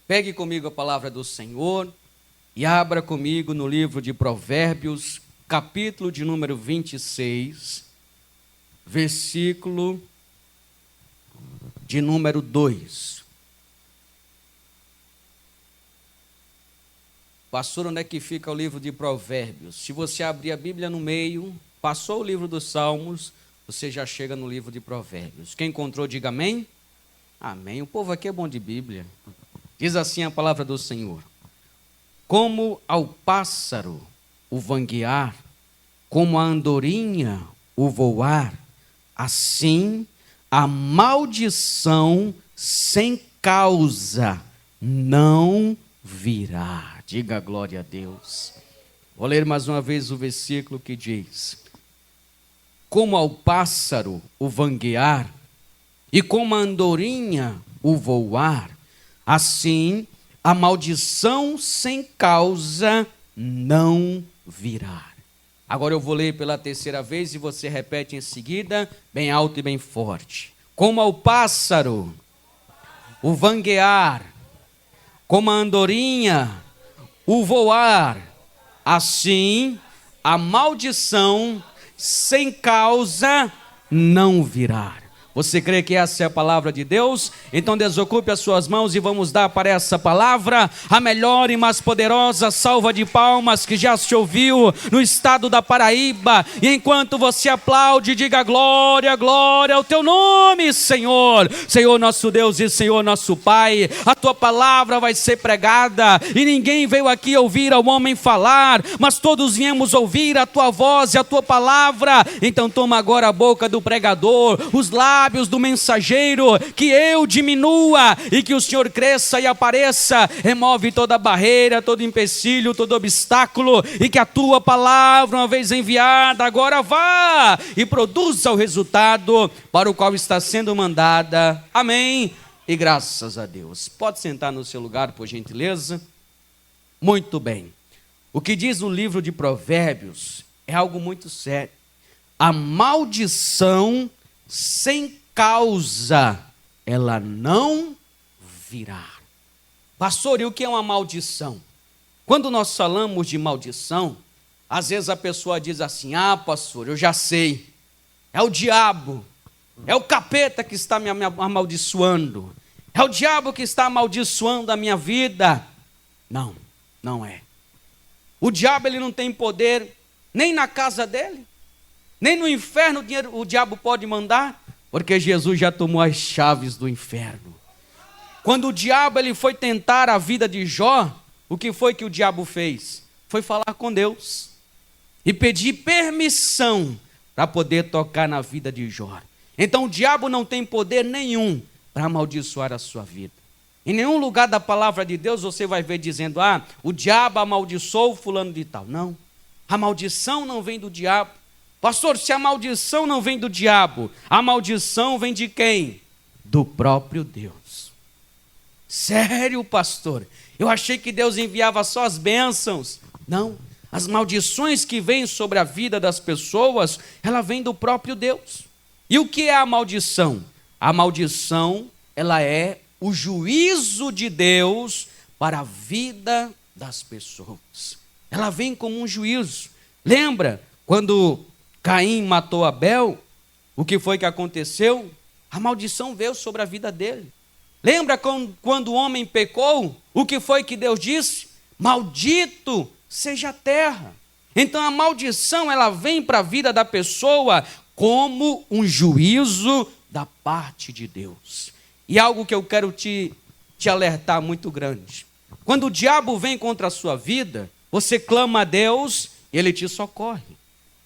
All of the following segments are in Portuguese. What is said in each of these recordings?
Pegue comigo a palavra do Senhor e abra comigo no livro de Provérbios, capítulo de número 26, versículo de número 2. Pastor, onde é que fica o livro de Provérbios? Se você abrir a Bíblia no meio, passou o livro dos Salmos, você já chega no livro de Provérbios. Quem encontrou, diga amém. Amém. O povo aqui é bom de Bíblia. Diz assim a palavra do Senhor: como ao pássaro o vanguear, como a andorinha o voar, assim a maldição sem causa não virá. Diga glória a Deus. Vou ler mais uma vez o versículo que diz: como ao pássaro o vanguear, e como a andorinha o voar, assim a maldição sem causa não virá. Agora eu vou ler pela terceira vez e você repete em seguida, bem alto e bem forte. Como ao pássaro o vanguear, como a andorinha o voar, assim a maldição sem causa não virá. Você crê que essa é a palavra de Deus? Então desocupe as suas mãos e vamos dar para essa palavra a melhor e mais poderosa salva de palmas que já se ouviu no estado da Paraíba. E enquanto você aplaude, diga glória, glória ao teu nome, Senhor. Senhor nosso Deus e Senhor nosso Pai, a tua palavra vai ser pregada e ninguém veio aqui ouvir ao homem falar, mas todos viemos ouvir a tua voz e a tua palavra. Então toma agora a boca do pregador, os lábios do mensageiro, que eu diminua e que o Senhor cresça e apareça. Remove toda barreira, todo empecilho, todo obstáculo, e que a tua palavra, uma vez enviada, agora vá e produza o resultado para o qual está sendo mandada. Amém e graças a Deus. Pode sentar no seu lugar, por gentileza. Muito bem. O que diz o livro de Provérbios é algo muito sério. A maldição sem causa, ela não virá. Pastor, e o que é uma maldição? Quando nós falamos de maldição, às vezes a pessoa diz assim: ah, pastor, eu já sei, é o diabo, é o capeta que está me amaldiçoando, é o diabo que está amaldiçoando a minha vida. Não, não é. O diabo, ele não tem poder nem na casa dele, nem no inferno o diabo pode mandar, porque Jesus já tomou as chaves do inferno. Quando o diabo ele foi tentar a vida de Jó, o que foi que o diabo fez? Foi falar com Deus e pedir permissão para poder tocar na vida de Jó. Então o diabo não tem poder nenhum para amaldiçoar a sua vida. Em nenhum lugar da palavra de Deus você vai ver dizendo: ah, o diabo amaldiçoou fulano de tal. Não, a maldição não vem do diabo. Pastor, se a maldição não vem do diabo, a maldição vem de quem? Do próprio Deus. Sério, pastor? Eu achei que Deus enviava só as bênçãos. Não, as maldições que vêm sobre a vida das pessoas, ela vem do próprio Deus. E o que é a maldição? A maldição, ela é o juízo de Deus para a vida das pessoas. Ela vem como um juízo. Lembra quando Caim matou Abel, o que foi que aconteceu? A maldição veio sobre a vida dele. Lembra quando o homem pecou, o que foi que Deus disse? Maldito seja a terra. Então a maldição, ela vem para a vida da pessoa como um juízo da parte de Deus. E algo que eu quero te alertar muito grande. Quando o diabo vem contra a sua vida, você clama a Deus, ele te socorre.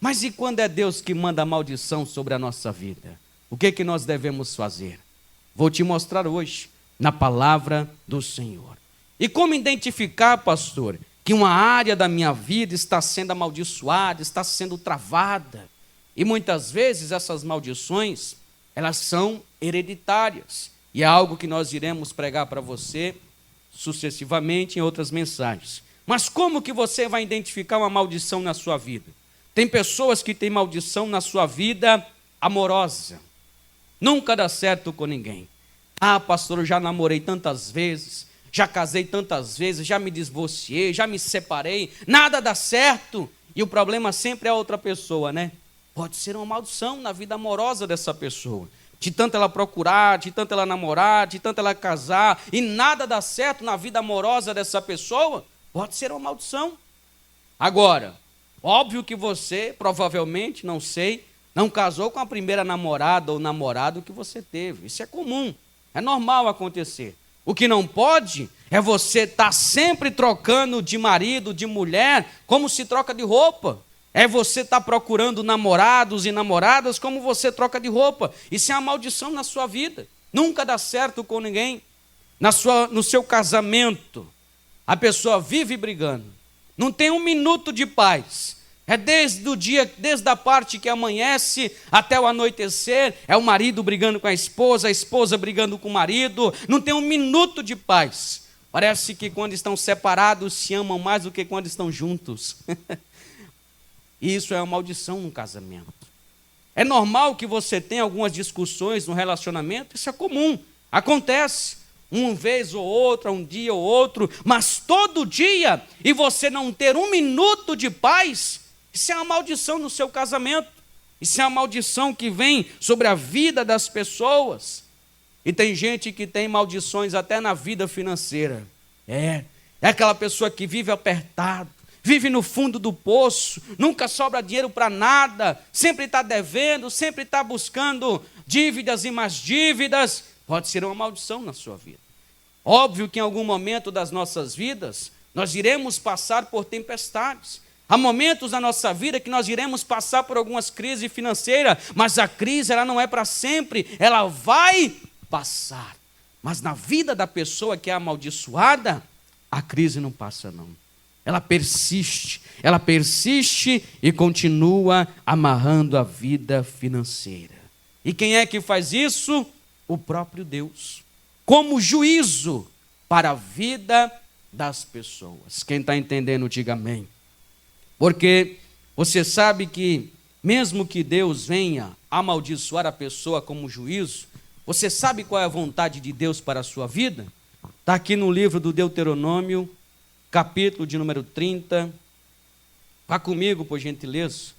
Mas e quando é Deus que manda a maldição sobre a nossa vida? O que nós devemos fazer? Vou te mostrar hoje, na palavra do Senhor. E como identificar, pastor, que uma área da minha vida está sendo amaldiçoada, está sendo travada? E muitas vezes essas maldições, elas são hereditárias. E é algo que nós iremos pregar para você sucessivamente em outras mensagens. Mas como que você vai identificar uma maldição na sua vida? Tem pessoas que têm maldição na sua vida amorosa. Nunca dá certo com ninguém. Ah, pastor, eu já namorei tantas vezes, já casei tantas vezes, já me divorciei, já me separei, nada dá certo. E o problema sempre é a outra pessoa, né? Pode ser uma maldição na vida amorosa dessa pessoa. De tanto ela procurar, de tanto ela namorar, de tanto ela casar, e nada dá certo na vida amorosa dessa pessoa, pode ser uma maldição. Agora, óbvio que você, provavelmente, não sei, não casou com a primeira namorada ou namorado que você teve. Isso é comum, é normal acontecer. O que não pode é você estar sempre trocando de marido, de mulher, como se troca de roupa. É você estar procurando namorados e namoradas como você troca de roupa. Isso é uma maldição na sua vida. Nunca dá certo com ninguém. No seu casamento, a pessoa vive brigando. Não tem um minuto de paz. É desde a parte que amanhece até o anoitecer, é o marido brigando com a esposa brigando com o marido. Não tem um minuto de paz. Parece que quando estão separados se amam mais do que quando estão juntos. Isso é uma maldição no casamento. É normal que você tenha algumas discussões no relacionamento, isso é comum, acontece, uma vez ou outra, um dia ou outro, mas todo dia, e você não ter um minuto de paz, isso é uma maldição no seu casamento, isso é uma maldição que vem sobre a vida das pessoas. E tem gente que tem maldições até na vida financeira, é aquela pessoa que vive apertado, vive no fundo do poço, nunca sobra dinheiro para nada, sempre está devendo, sempre está buscando dívidas e mais dívidas. Pode ser uma maldição na sua vida. Óbvio que em algum momento das nossas vidas, nós iremos passar por tempestades. Há momentos na nossa vida que nós iremos passar por algumas crises financeiras, mas a crise ela não é para sempre, ela vai passar. Mas na vida da pessoa que é amaldiçoada, a crise não passa não. Ela persiste e continua amarrando a vida financeira. E quem é que faz isso? O próprio Deus. Como juízo para a vida das pessoas. Quem está entendendo, diga amém. Porque você sabe que, mesmo que Deus venha amaldiçoar a pessoa como juízo, você sabe qual é a vontade de Deus para a sua vida? Está aqui no livro do Deuteronômio, capítulo de número 30, vá comigo, por gentileza.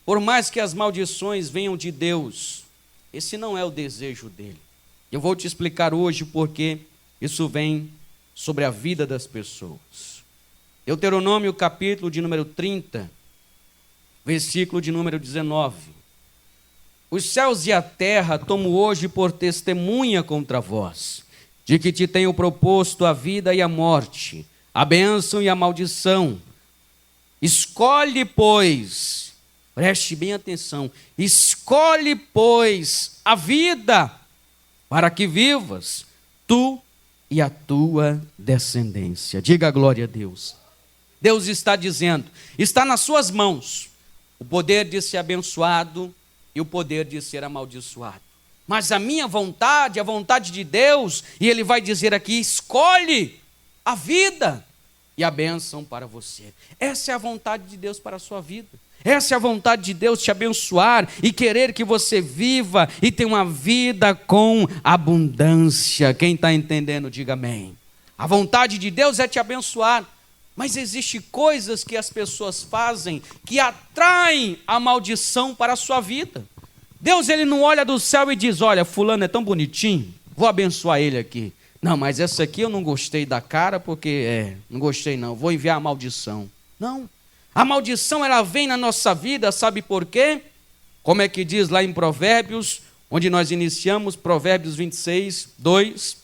Por mais que as maldições venham de Deus, esse não é o desejo dele. Eu vou te explicar hoje porque isso vem sobre a vida das pessoas. Deuteronômio, capítulo de número 30, versículo de número 19. Os céus e a terra tomo hoje por testemunha contra vós, de que te tenho proposto a vida e a morte, a bênção e a maldição. Escolhe, pois, preste bem atenção, escolhe, pois, a vida, para que vivas, tu e a tua descendência. Diga a glória a Deus. Deus está dizendo, está nas suas mãos, o poder de ser abençoado e o poder de ser amaldiçoado. Mas a minha vontade, a vontade de Deus, e Ele vai dizer aqui, escolhe a vida e a bênção para você. Essa é a vontade de Deus para a sua vida. Essa é a vontade de Deus te abençoar e querer que você viva e tenha uma vida com abundância. Quem está entendendo, diga amém. A vontade de Deus é te abençoar, mas existem coisas que as pessoas fazem que atraem a maldição para a sua vida. Deus ele não olha do céu e diz, olha, fulano é tão bonitinho, vou abençoar ele aqui. Não, mas essa aqui eu não gostei da cara porque, não gostei não, vou enviar a maldição. Não, a maldição ela vem na nossa vida, sabe por quê? Como é que diz lá em Provérbios, onde nós iniciamos, Provérbios 26, 2,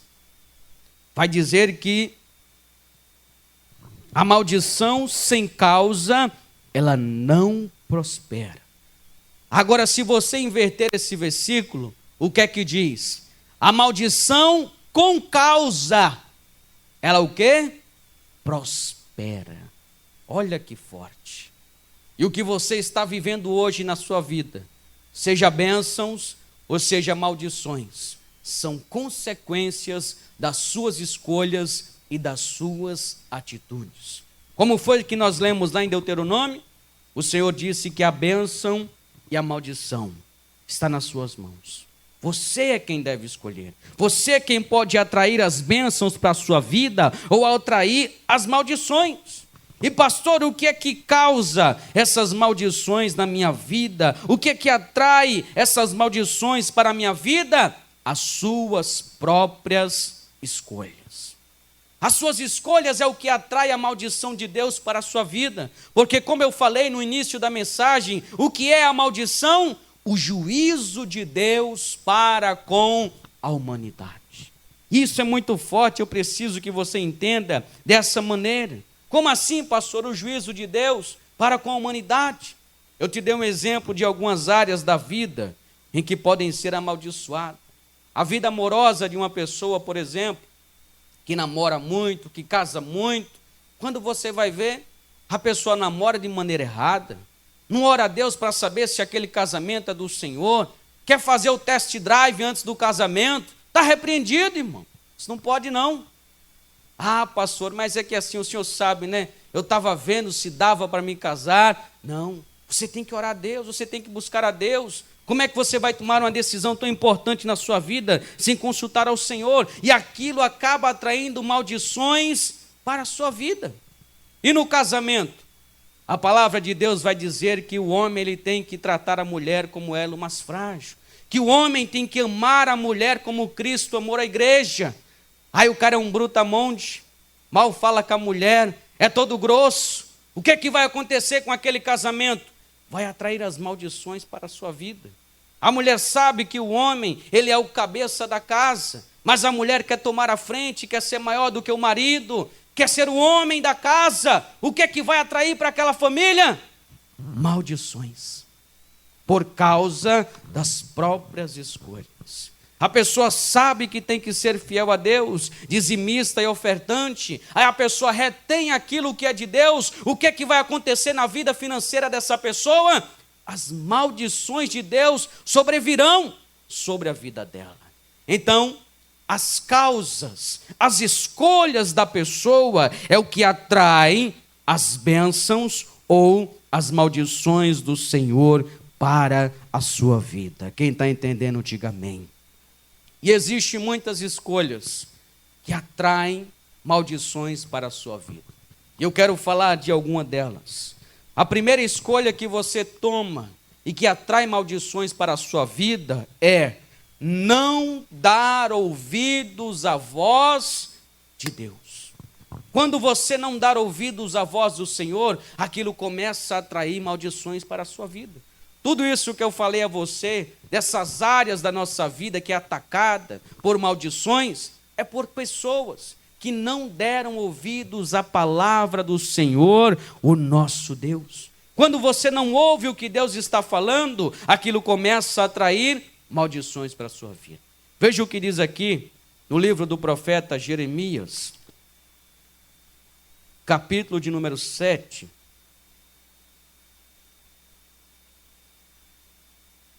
vai dizer que a maldição sem causa, ela não prospera. Agora, se você inverter esse versículo, o que é que diz? A maldição com causa, ela o quê? Prospera. Olha que forte. E o que você está vivendo hoje na sua vida, seja bênçãos ou seja maldições, são consequências das suas escolhas e das suas atitudes. Como foi que nós lemos lá em Deuteronômio? O Senhor disse que a bênção e a maldição está nas suas mãos. Você é quem deve escolher. Você é quem pode atrair as bênçãos para a sua vida ou atrair as maldições. E pastor, o que é que causa essas maldições na minha vida? O que é que atrai essas maldições para a minha vida? As suas próprias escolhas. As suas escolhas é o que atrai a maldição de Deus para a sua vida. Porque como eu falei no início da mensagem, o que é a maldição? O juízo de Deus para com a humanidade. Isso é muito forte, eu preciso que você entenda dessa maneira. Como assim, pastor, o juízo de Deus para com a humanidade? Eu te dei um exemplo de algumas áreas da vida em que podem ser amaldiçoadas. A vida amorosa de uma pessoa, por exemplo, que namora muito, que casa muito, quando você vai ver, a pessoa namora de maneira errada, não ora a Deus para saber se aquele casamento é do Senhor, quer fazer o test drive antes do casamento, está repreendido, irmão. Isso não pode não. Ah, pastor, mas é que assim, o senhor sabe, né? Eu estava vendo se dava para me casar. Não, você tem que orar a Deus, você tem que buscar a Deus. Como é que você vai tomar uma decisão tão importante na sua vida sem consultar ao Senhor? E aquilo acaba atraindo maldições para a sua vida. E no casamento? A palavra de Deus vai dizer que o homem ele tem que tratar a mulher como elo mais frágil, que o homem tem que amar a mulher como Cristo amou a igreja. Aí o cara é um brutamonte, mal fala com a mulher, é todo grosso. O que é que vai acontecer com aquele casamento? Vai atrair as maldições para a sua vida. A mulher sabe que o homem ele é o cabeça da casa, mas a mulher quer tomar a frente, quer ser maior do que o marido, quer ser o homem da casa. O que é que vai atrair para aquela família? Maldições, por causa das próprias escolhas. A pessoa sabe que tem que ser fiel a Deus, dizimista e ofertante, aí a pessoa retém aquilo que é de Deus. O que é que vai acontecer na vida financeira dessa pessoa? As maldições de Deus sobrevirão sobre a vida dela. Então, as causas, as escolhas da pessoa é o que atrai as bênçãos ou as maldições do Senhor para a sua vida. Quem está entendendo, diga amém. E existem muitas escolhas que atraem maldições para a sua vida. E eu quero falar de alguma delas. A primeira escolha que você toma e que atrai maldições para a sua vida é não dar ouvidos à voz de Deus. Quando você não dar ouvidos à voz do Senhor, aquilo começa a atrair maldições para a sua vida. Tudo isso que eu falei a você, dessas áreas da nossa vida que é atacada por maldições, é por pessoas que não deram ouvidos à palavra do Senhor, o nosso Deus. Quando você não ouve o que Deus está falando, aquilo começa a atrair maldições para a sua vida. Veja o que diz aqui no livro do profeta Jeremias, capítulo de número 7.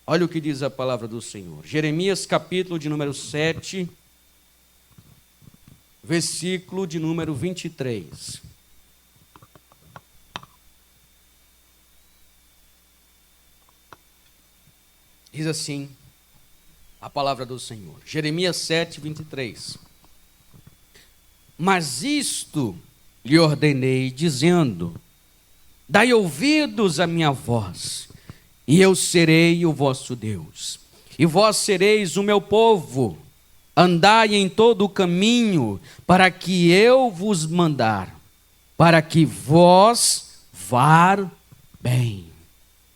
Olha o que diz a palavra do Senhor. Jeremias, capítulo de número 7, versículo de número 23. Diz assim a palavra do Senhor. Jeremias 7, 23. Mas isto lhe ordenei, dizendo: dai ouvidos à minha voz, e eu serei o vosso Deus, e vós sereis o meu povo. Andai em todo o caminho para que eu vos mandar, para que vós vá bem.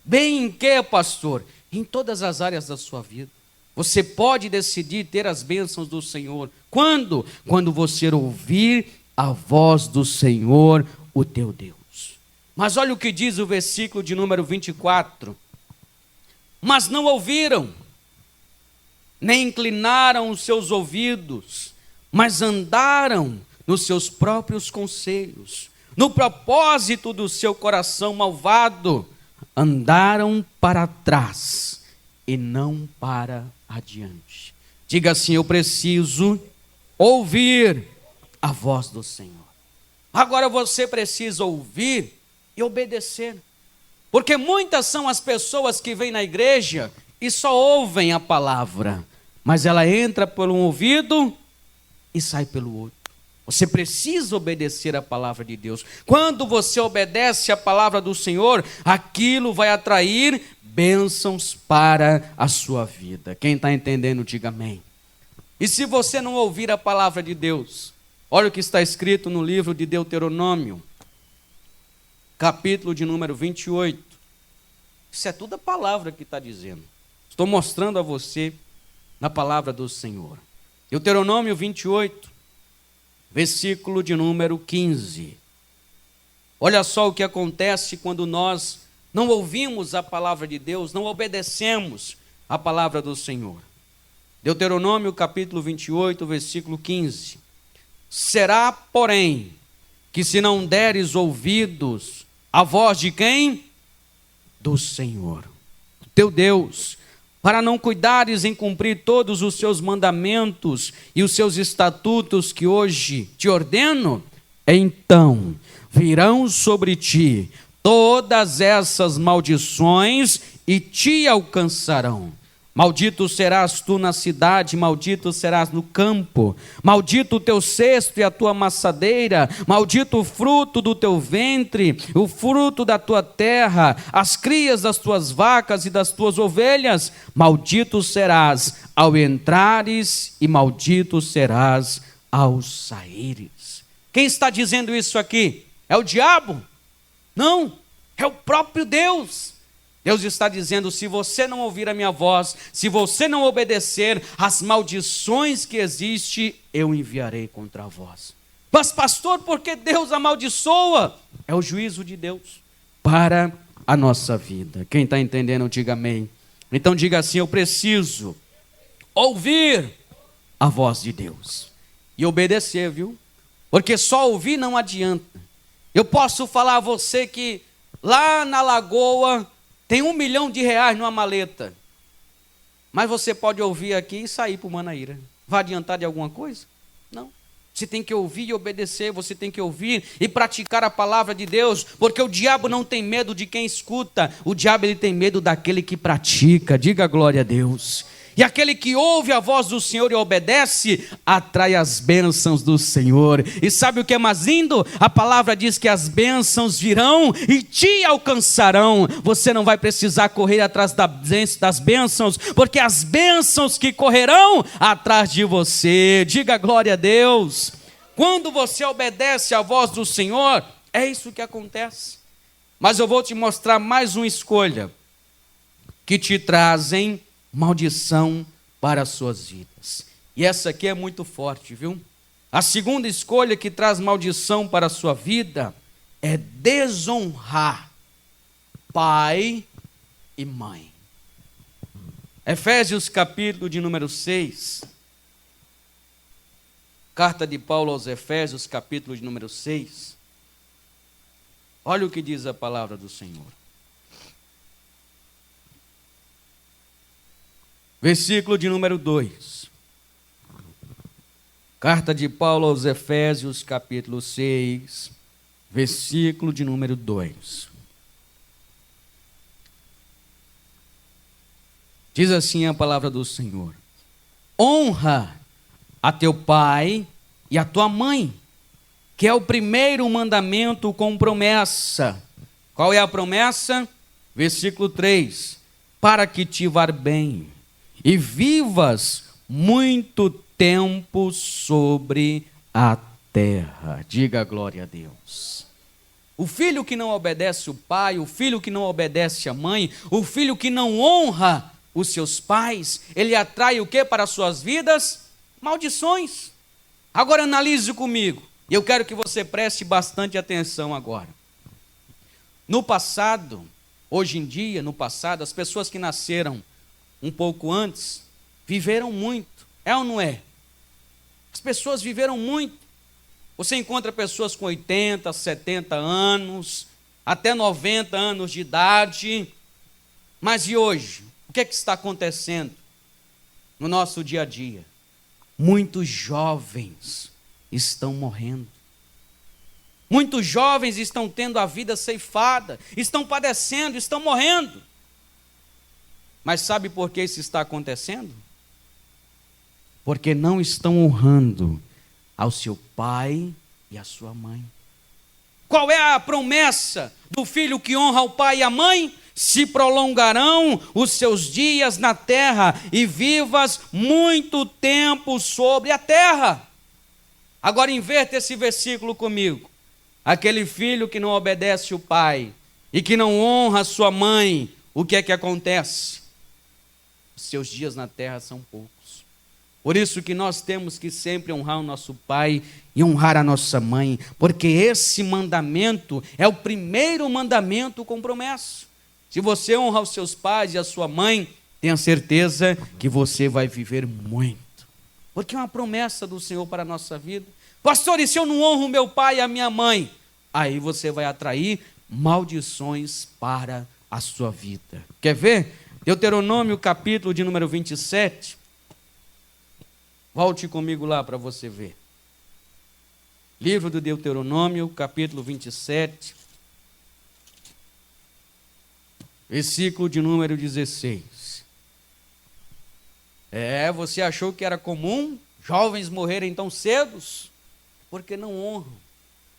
Bem em quê, pastor? Em todas as áreas da sua vida. Você pode decidir ter as bênçãos do Senhor. Quando? Quando você ouvir a voz do Senhor, o teu Deus. Mas olha o que diz o versículo de número 24. Mas não ouviram, nem inclinaram os seus ouvidos, mas andaram nos seus próprios conselhos, no propósito do seu coração malvado, andaram para trás e não para adiante. Diga assim: eu preciso ouvir a voz do Senhor. Agora você precisa ouvir e obedecer. Porque muitas são as pessoas que vêm na igreja e só ouvem a palavra, mas ela entra por um ouvido e sai pelo outro. Você precisa obedecer a palavra de Deus. Quando você obedece a palavra do Senhor, aquilo vai atrair bênçãos para a sua vida. Quem está entendendo, diga amém. E se você não ouvir a palavra de Deus, olha o que está escrito no livro de Deuteronômio, capítulo de número 28. Isso é tudo a palavra que está dizendo. Estou mostrando a você na palavra do Senhor. Deuteronômio 28, versículo de número 15. Olha só o que acontece quando nós não ouvimos a palavra de Deus, não obedecemos a palavra do Senhor. Deuteronômio capítulo 28, versículo 15. Será, porém, que se não deres ouvidos à voz de quem? Do Senhor, teu Deus, para não cuidares em cumprir todos os seus mandamentos e os seus estatutos que hoje te ordeno, então virão sobre ti todas essas maldições e te alcançarão. Maldito serás tu na cidade, maldito serás no campo, maldito o teu cesto e a tua amassadeira, maldito o fruto do teu ventre, o fruto da tua terra, as crias das tuas vacas e das tuas ovelhas, maldito serás ao entrares e maldito serás ao saíres. Quem está dizendo isso aqui? É o diabo? Não, é o próprio Deus. Deus está dizendo, se você não ouvir a minha voz, se você não obedecer, as maldições que existem, eu enviarei contra vós. Mas pastor, por que Deus amaldiçoa? É o juízo de Deus para a nossa vida. Quem está entendendo, diga amém. Então diga assim, eu preciso ouvir a voz de Deus e obedecer, viu? Porque só ouvir não adianta. Eu posso falar a você que lá na lagoa tem R$1 milhão numa maleta. Mas você pode ouvir aqui e sair para o Manaíra. Vai adiantar de alguma coisa? Não. Você tem que ouvir e obedecer, você tem que ouvir e praticar a palavra de Deus, porque o diabo não tem medo de quem escuta, o diabo ele tem medo daquele que pratica. Diga glória a Deus. E aquele que ouve a voz do Senhor e obedece, atrai as bênçãos do Senhor. E sabe o que é mais lindo? A palavra diz que as bênçãos virão e te alcançarão. Você não vai precisar correr atrás das bênçãos, porque as bênçãos que correrão atrás de você. Diga glória a Deus. Quando você obedece à voz do Senhor, é isso que acontece. Mas eu vou te mostrar mais uma escolha que te trazem maldição para as suas vidas. E essa aqui é muito forte, viu? A segunda escolha que traz maldição para a sua vida é desonrar pai e mãe. Efésios capítulo de número 6. Carta de Paulo aos Efésios capítulo de número 6. Olha o que diz a palavra do Senhor. Versículo de número 2. Carta de Paulo aos Efésios, capítulo 6, versículo de número 2. Diz assim a palavra do Senhor: honra a teu pai e a tua mãe, que é o primeiro mandamento com promessa. Qual é a promessa? Versículo 3. Para que te vá bem e vivas muito tempo sobre a terra. Diga glória a Deus. O filho que não obedece o pai, o filho que não obedece a mãe, o filho que não honra os seus pais, ele atrai o que para as suas vidas? Maldições. Agora analise comigo. E eu quero que você preste bastante atenção agora. No passado, hoje em dia, no passado, as pessoas que nasceram um pouco antes, viveram muito, é ou não é? As pessoas viveram muito. Você encontra pessoas com 80, 70 anos, até 90 anos de idade. Mas e hoje? O que é que está acontecendo no nosso dia a dia? Muitos jovens estão morrendo. Muitos jovens estão tendo a vida ceifada, estão padecendo, estão morrendo. Mas sabe por que isso está acontecendo? porque não estão honrando ao seu pai e à sua mãe. Qual é a promessa do filho que honra o pai e a mãe? Se prolongarão os seus dias na terra e vivas muito tempo sobre a terra. Agora inverta esse versículo comigo. Aquele filho que não obedece o pai e que não honra a sua mãe, o que é que acontece? Os seus dias na terra são poucos. Por isso que nós temos que sempre honrar o nosso pai e honrar a nossa mãe, porque esse mandamento é o primeiro mandamento com promessa. Se você honrar os seus pais e a sua mãe, tenha certeza que você vai viver muito, porque é uma promessa do Senhor para a nossa vida. Pastor, e se eu não honro o meu pai e a minha mãe? Aí você vai atrair maldições para a sua vida. Quer ver? Deuteronômio, capítulo de número 27. Volte comigo lá para você ver. Livro do Deuteronômio, capítulo 27, versículo de número 16. Você achou que era comum jovens morrerem tão cedos? Porque não honram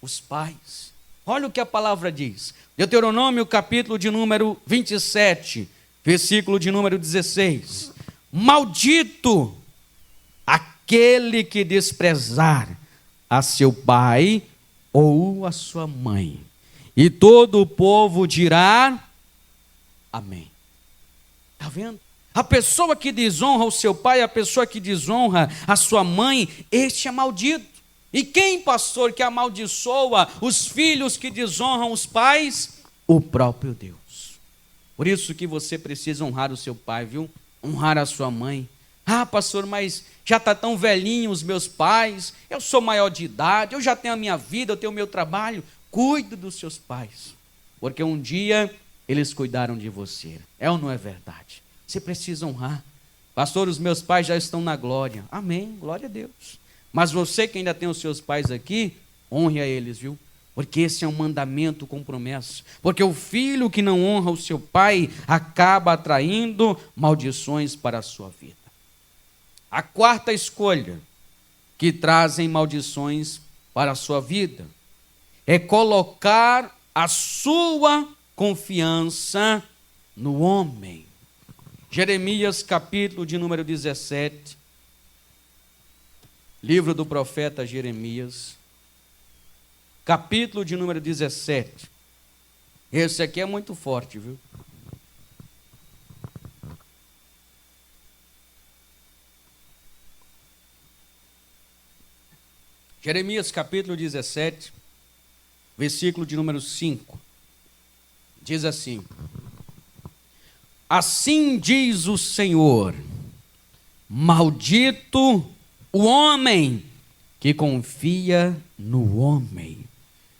os pais. Olha o que a palavra diz. Deuteronômio, capítulo de número 27, versículo de número 16. Maldito aquele que desprezar a seu pai ou a sua mãe. E todo o povo dirá amém. Está vendo? A pessoa que desonra o seu pai, a pessoa que desonra a sua mãe, este é maldito. E quem, pastor, que amaldiçoa os filhos que desonram os pais? O próprio Deus. Por isso que você precisa honrar o seu pai, viu? Honrar a sua mãe. Ah, pastor, mas já está tão velhinho os meus pais, eu sou maior de idade, eu já tenho a minha vida, eu tenho o meu trabalho. Cuide dos seus pais, porque um dia eles cuidaram de você. É ou não é verdade? Você precisa honrar. Pastor, os meus pais já estão na glória. Amém, glória a Deus. Mas você que ainda tem os seus pais aqui, honre a eles, viu? Porque esse é um mandamento com promessa. Porque o filho que não honra o seu pai acaba atraindo maldições para a sua vida. A quarta escolha que trazem maldições para a sua vida é colocar a sua confiança no homem. Jeremias, capítulo de número 17, livro do profeta Jeremias, capítulo de número 17. Esse aqui é muito forte, viu? Jeremias capítulo 17, versículo de número 5, diz assim: assim diz o Senhor, maldito o homem que confia no homem,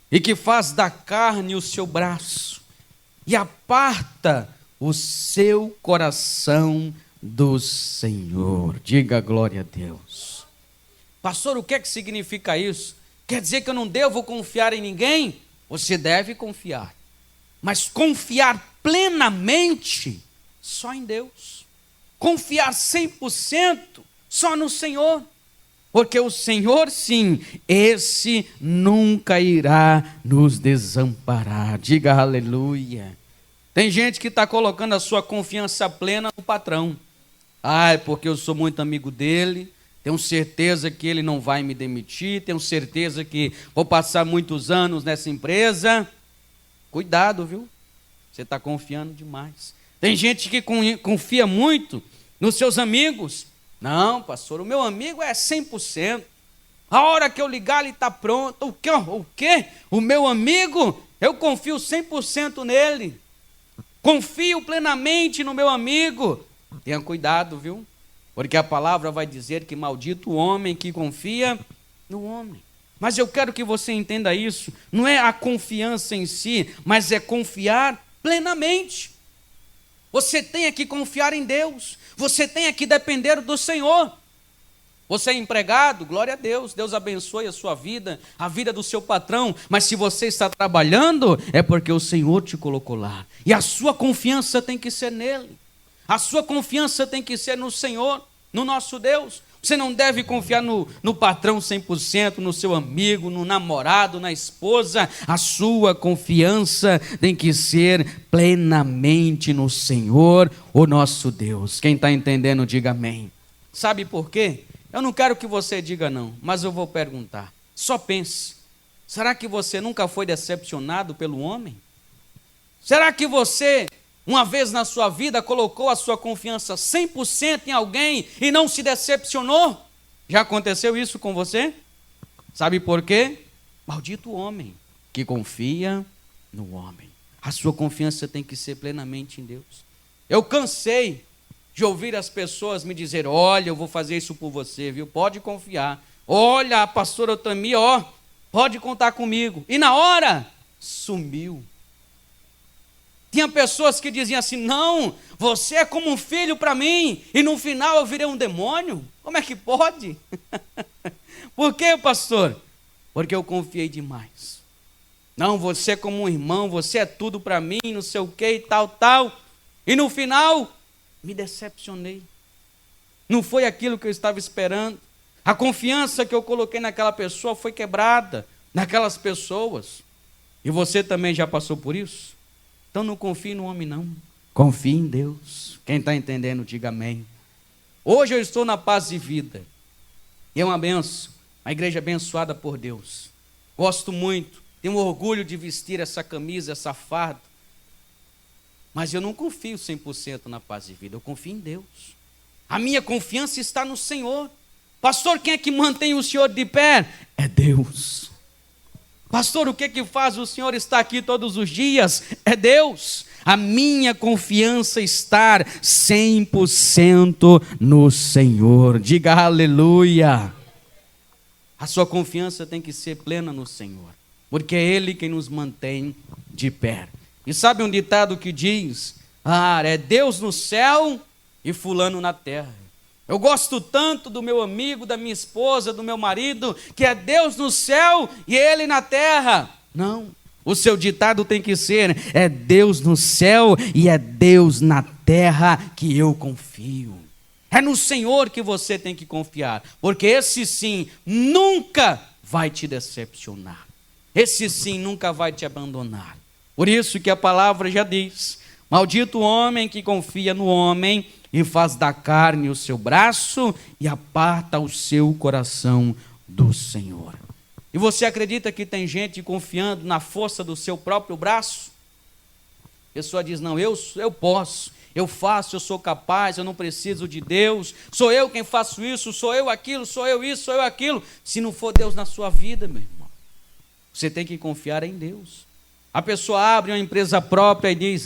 e que faz da carne o seu braço, e aparta o seu coração do Senhor. Diga glória a Deus. Pastor, o que é que significa isso? Quer dizer que eu não devo confiar em ninguém? Você deve confiar, mas confiar plenamente só em Deus. Confiar 100% só no Senhor. Porque o Senhor, sim, esse nunca irá nos desamparar. Diga aleluia. Tem gente que está colocando a sua confiança plena no patrão. Ah, é porque eu sou muito amigo dele, tenho certeza que ele não vai me demitir, tenho certeza que vou passar muitos anos nessa empresa. Cuidado, viu? Você está confiando demais. Tem gente que confia muito nos seus amigos. Não, pastor, o meu amigo é 100%. A hora que eu ligar, ele está pronto. O quê? O meu amigo, eu confio 100% nele. Confio plenamente no meu amigo. Tenha cuidado, viu? Porque a palavra vai dizer que maldito o homem que confia no homem. Mas eu quero que você entenda isso. Não é a confiança em si, mas é confiar plenamente. Você tem que confiar em Deus. Você tem que depender do Senhor. Você é empregado, glória a Deus. Deus abençoe a sua vida, a vida do seu patrão. Mas se você está trabalhando, é porque o Senhor te colocou lá. E a sua confiança tem que ser nele. A sua confiança tem que ser no Senhor, no nosso Deus. Você não deve confiar no patrão 100%, no seu amigo, no namorado, na esposa. A sua confiança tem que ser plenamente no Senhor, o nosso Deus. Quem está entendendo, diga amém. Sabe por quê? Eu não quero que você diga não, mas eu vou perguntar. Só pense. Será que você nunca foi decepcionado pelo homem? Será que você, uma vez na sua vida, colocou a sua confiança 100% em alguém e não se decepcionou? Já aconteceu isso com você? Sabe por quê? Maldito o homem que confia no homem. A sua confiança tem que ser plenamente em Deus. Eu cansei de ouvir as pessoas me dizer: olha, eu vou fazer isso por você, viu? Pode confiar. Olha, a pastora Otami, ó, pode contar comigo. E na hora, sumiu. Tinha pessoas que diziam assim: não, você é como um filho para mim, e no final eu virei um demônio. Como é que pode? Por quê, pastor? Porque eu confiei demais. Não, você é como um irmão, você é tudo para mim, não sei o que e tal. E no final, me decepcionei. Não foi aquilo que eu estava esperando. A confiança que eu coloquei naquela pessoa foi quebrada, naquelas pessoas. E você também já passou por isso? Então não confie no homem, não. Confie em Deus. Quem está entendendo, diga amém. Hoje eu estou na Paz e Vida. E é uma benção, uma igreja abençoada por Deus. Gosto muito, tenho orgulho de vestir essa camisa, essa farda. Mas eu não confio 100% na Paz e Vida, eu confio em Deus. A minha confiança está no Senhor. Pastor, quem é que mantém o Senhor de pé? É Deus. Pastor, o que faz o Senhor estar aqui todos os dias? É Deus. A minha confiança está 100% no Senhor. Diga aleluia. A sua confiança tem que ser plena no Senhor, porque é Ele quem nos mantém de pé. E sabe um ditado que diz: é Deus no céu e fulano na terra. Eu gosto tanto do meu amigo, da minha esposa, do meu marido, que é Deus no céu e Ele na terra. Não, o seu ditado tem que ser: é Deus no céu e é Deus na terra que eu confio. É no Senhor que você tem que confiar, porque esse sim nunca vai te decepcionar. Esse sim nunca vai te abandonar. Por isso que a palavra já diz: maldito o homem que confia no homem e faz da carne o seu braço e aparta o seu coração do Senhor. E você acredita que tem gente confiando na força do seu próprio braço? A pessoa diz: não, eu posso, eu faço, eu sou capaz, eu não preciso de Deus, sou eu quem faço isso, sou eu aquilo, sou eu isso, sou eu aquilo. Se não for Deus na sua vida, meu irmão, você tem que confiar em Deus. A pessoa abre uma empresa própria e diz: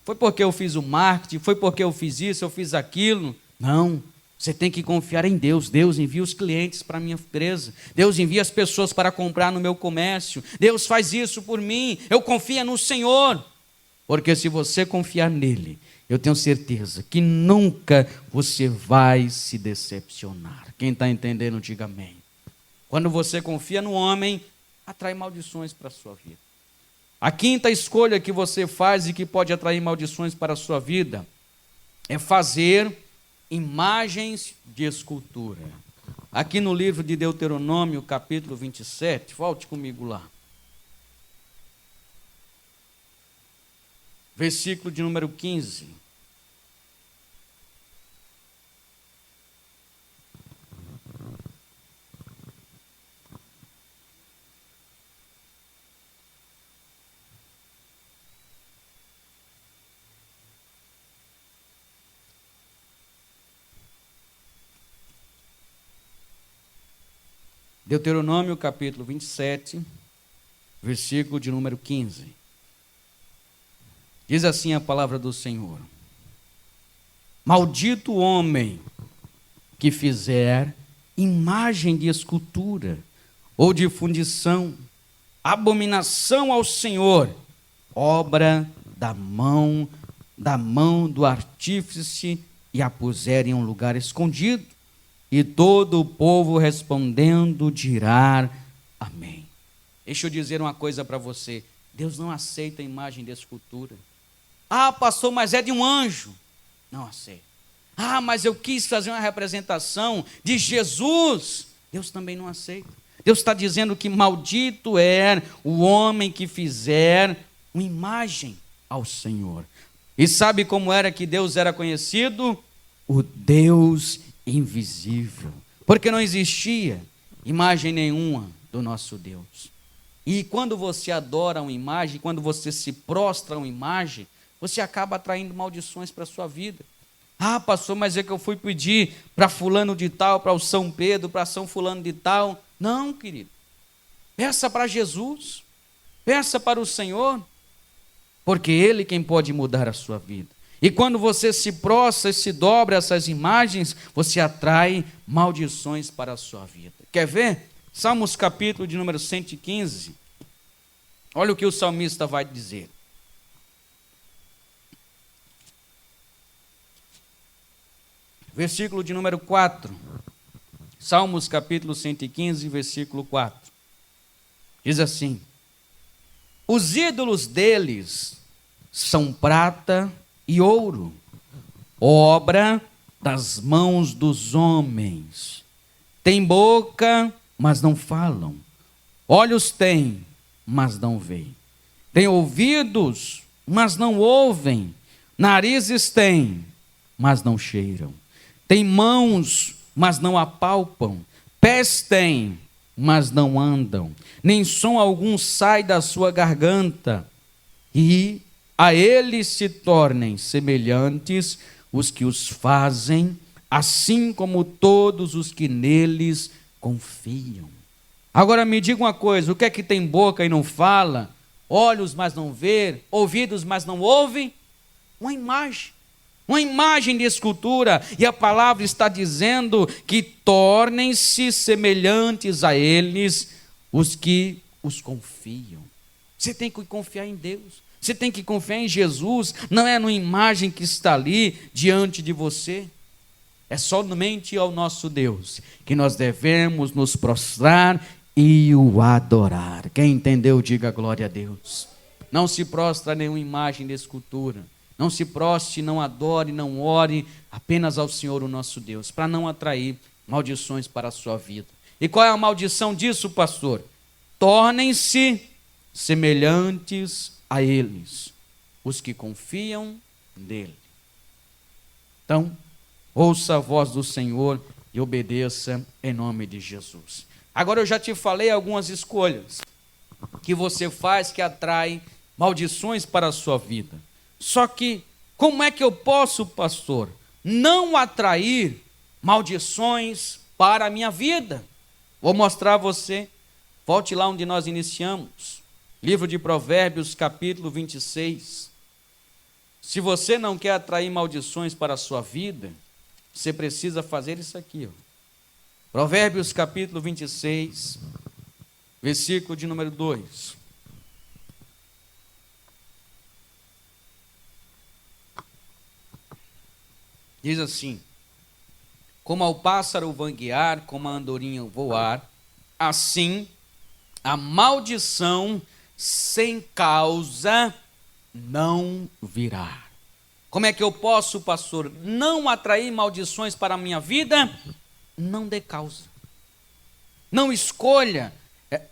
foi porque eu fiz o marketing, foi porque eu fiz isso, eu fiz aquilo. Não, você tem que confiar em Deus. Deus envia os clientes para a minha empresa. Deus envia as pessoas para comprar no meu comércio. Deus faz isso por mim. Eu confio no Senhor. Porque se você confiar nele, eu tenho certeza que nunca você vai se decepcionar. Quem está entendendo, diga amém. Quando você confia no homem, atrai maldições para a sua vida. A quinta escolha que você faz e que pode atrair maldições para a sua vida é fazer imagens de escultura. Aqui no livro de Deuteronômio, capítulo 27, volte comigo lá. Versículo de número 15. Deuteronômio capítulo 27, versículo de número 15. Diz assim a palavra do Senhor: maldito o homem que fizer imagem de escultura ou de fundição, abominação ao Senhor, obra da mão do artífice, e a puser em um lugar escondido. E todo o povo respondendo dirá amém. Deixa eu dizer uma coisa para você: Deus não aceita imagem de escultura. Pastor, mas é de um anjo. Não aceita. Ah, mas eu quis fazer uma representação de Jesus. Deus também não aceita. Deus está dizendo que maldito é o homem que fizer uma imagem ao Senhor. E sabe como era que Deus era conhecido? O Deus invisível. Porque não existia imagem nenhuma do nosso Deus. E quando você adora uma imagem, quando você se prostra a uma imagem, você acaba atraindo maldições para a sua vida. Ah, pastor, mas é que eu fui pedir para fulano de tal, para o São Pedro, para São fulano de tal. Não, querido. Peça para Jesus. Peça para o Senhor. Porque Ele quem pode mudar a sua vida. E quando você se prostra e se dobra a essas imagens, você atrai maldições para a sua vida. Quer ver? Salmos capítulo de número 115. Olha o que o salmista vai dizer. Versículo de número 4. Salmos capítulo 115, versículo 4. Diz assim: os ídolos deles são prata e ouro, obra das mãos dos homens. Tem boca, mas não falam. Olhos têm, mas não veem. Tem ouvidos, mas não ouvem. Narizes têm, mas não cheiram. Tem mãos, mas não apalpam. Pés têm, mas não andam. Nem som algum sai da sua garganta. E a eles se tornem semelhantes os que os fazem, assim como todos os que neles confiam. Agora me diga uma coisa: o que é que tem boca e não fala, olhos mas não vê, ouvidos mas não ouve? Uma imagem de escultura, e a palavra está dizendo que tornem-se semelhantes a eles os que os confiam. Você tem que confiar em Deus, você tem que confiar em Jesus, não é numa imagem que está ali diante de você. É somente ao nosso Deus que nós devemos nos prostrar e o adorar. Quem entendeu, diga glória a Deus. Não se prostra a nenhuma imagem de escultura. Não se proste, não adore, não ore, apenas ao Senhor o nosso Deus, para não atrair maldições para a sua vida. E qual é a maldição disso, pastor? Tornem-se semelhantes a eles, os que confiam nele. Então, ouça a voz do Senhor e obedeça em nome de Jesus. Agora eu já te falei algumas escolhas que você faz que atrai maldições para a sua vida. Só que, como é que eu posso, pastor, não atrair maldições para a minha vida? Vou mostrar a você. Volte lá onde nós iniciamos. Livro de Provérbios, capítulo 26. Se você não quer atrair maldições para a sua vida, você precisa fazer isso aqui. Provérbios, capítulo 26, versículo de número 2. Diz assim: como ao pássaro vanguear, como a andorinha voar, assim a maldição sem causa não virá. Como é que eu posso, pastor, não atrair maldições para a minha vida? Não dê causa. Não escolha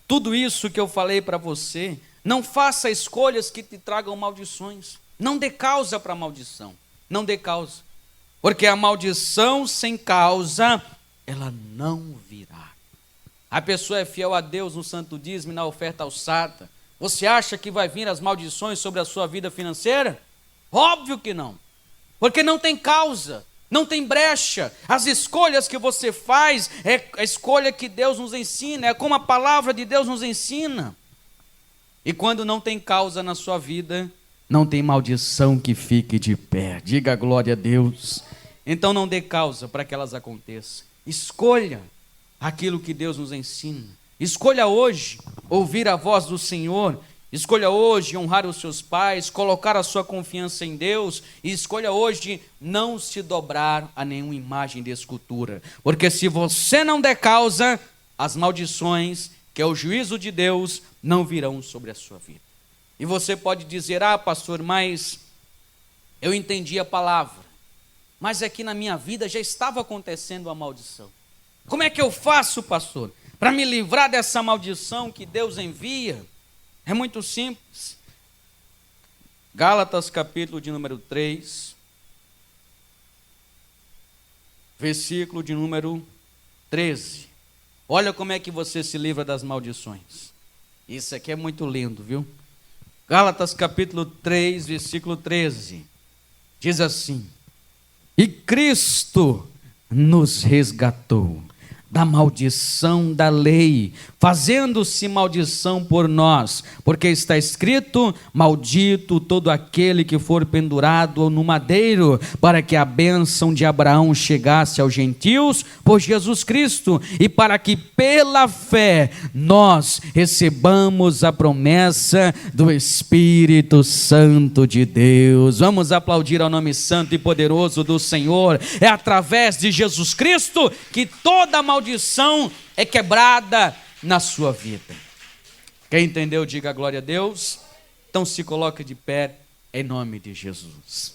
tudo isso que eu falei para você. Não faça escolhas que te tragam maldições. Não dê causa para a maldição. Não dê causa. Porque a maldição sem causa, ela não virá. A pessoa é fiel a Deus no santo dízimo e na oferta alçada. Você acha que vai vir as maldições sobre a sua vida financeira? Óbvio que não. Porque não tem causa, não tem brecha. As escolhas que você faz é a escolha que Deus nos ensina, é como a palavra de Deus nos ensina. E quando não tem causa na sua vida, não tem maldição que fique de pé. Diga glória a Deus. Então não dê causa para que elas aconteçam. Escolha aquilo que Deus nos ensina. Escolha hoje ouvir a voz do Senhor. Escolha hoje honrar os seus pais, colocar a sua confiança em Deus. E escolha hoje não se dobrar a nenhuma imagem de escultura. Porque se você não der causa, as maldições, que é o juízo de Deus, não virão sobre a sua vida. E você pode dizer: ah, pastor, mas eu entendi a palavra. mas aqui na minha vida já estava acontecendo a maldição. Como é que eu faço, pastor, para me livrar dessa maldição que Deus envia? É muito simples. Gálatas capítulo de número 3, versículo de número 13. Olha como é que você se livra das maldições. Isso aqui é muito lindo, viu? Gálatas capítulo 3, versículo 13. Diz assim: e Cristo nos resgatou da maldição da lei, fazendo-se maldição por nós, porque está escrito: maldito todo aquele que for pendurado no madeiro, para que a bênção de Abraão chegasse aos gentios por Jesus Cristo, e para que pela fé nós recebamos a promessa do Espírito Santo de Deus. Vamos aplaudir ao nome santo e poderoso do Senhor. É através de Jesus Cristo que toda maldição é quebrada na sua vida. Quem entendeu, diga glória a Deus. Então se coloque de pé em nome de Jesus.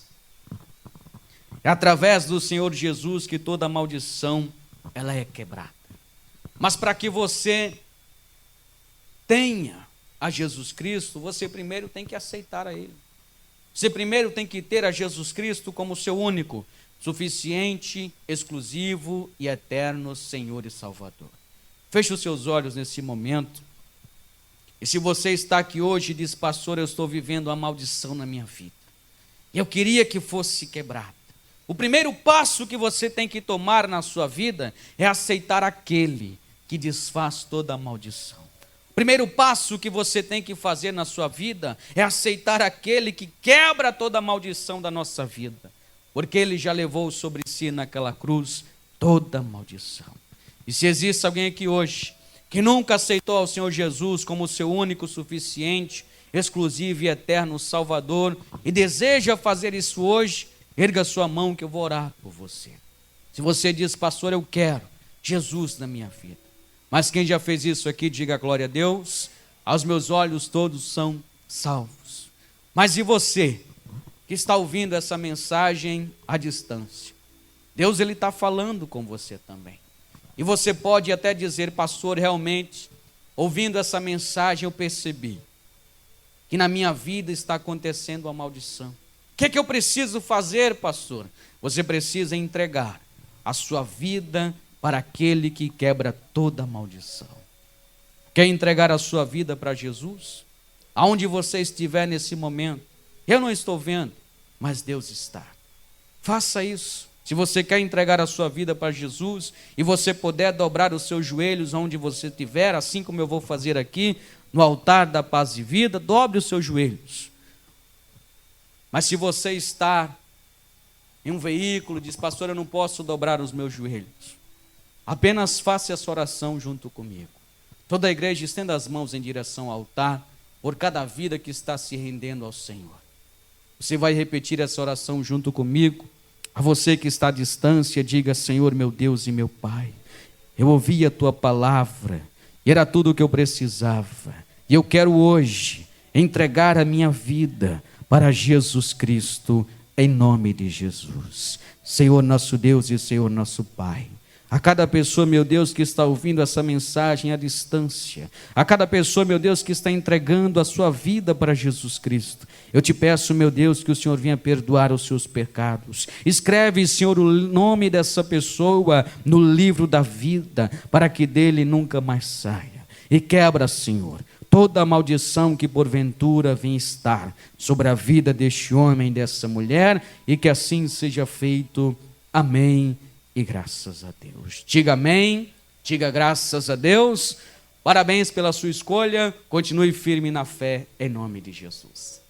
É através do Senhor Jesus que toda maldição ela é quebrada. Mas para que você tenha a Jesus Cristo, você primeiro tem que aceitar a Ele. Você primeiro tem que ter a Jesus Cristo como seu único, suficiente, exclusivo e eterno Senhor e Salvador. Feche os seus olhos nesse momento. E se você está aqui hoje e diz: pastor, eu estou vivendo uma maldição na minha vida, eu queria que fosse quebrada. O primeiro passo que você tem que tomar na sua vida é aceitar aquele que desfaz toda a maldição. O primeiro passo que você tem que fazer na sua vida é aceitar aquele que quebra toda a maldição da nossa vida, porque ele já levou sobre si naquela cruz toda a maldição. E se existe alguém aqui hoje que nunca aceitou ao Senhor Jesus como seu único, suficiente, exclusivo e eterno Salvador, e deseja fazer isso hoje, erga sua mão que eu vou orar por você. Se você diz: pastor, eu quero Jesus na minha vida. Mas quem já fez isso aqui, diga glória a Deus. Aos meus olhos todos são salvos. Mas e você que está ouvindo essa mensagem à distância? Deus ele está falando com você também. E você pode até dizer: pastor, realmente, ouvindo essa mensagem eu percebi que na minha vida está acontecendo uma maldição. O que é que eu preciso fazer, pastor? Você precisa entregar a sua vida para aquele que quebra toda a maldição. Quer entregar a sua vida para Jesus? Aonde você estiver nesse momento, eu não estou vendo, mas Deus está. Faça isso. Se você quer entregar a sua vida para Jesus e você puder dobrar os seus joelhos onde você estiver, assim como eu vou fazer aqui no altar da paz e vida, dobre os seus joelhos. Mas se você está em um veículo e diz: pastor, eu não posso dobrar os meus joelhos, apenas faça essa oração junto comigo. Toda a igreja estenda as mãos em direção ao altar por cada vida que está se rendendo ao Senhor. Você vai repetir essa oração junto comigo. A você que está à distância, diga: Senhor, meu Deus e meu Pai, eu ouvi a Tua palavra e era tudo o que eu precisava. E eu quero hoje entregar a minha vida para Jesus Cristo, em nome de Jesus. Senhor nosso Deus e Senhor nosso Pai, a cada pessoa, meu Deus, que está ouvindo essa mensagem à distância, a cada pessoa, meu Deus, que está entregando a sua vida para Jesus Cristo, eu te peço, meu Deus, que o Senhor venha perdoar os seus pecados. Escreve, Senhor, o nome dessa pessoa no livro da vida, para que dele nunca mais saia. E quebra, Senhor, toda a maldição que porventura vem estar sobre a vida deste homem, dessa mulher, e que assim seja feito. Amém. E graças a Deus. Diga amém, diga graças a Deus. Parabéns pela sua escolha. Continue firme na fé, em nome de Jesus.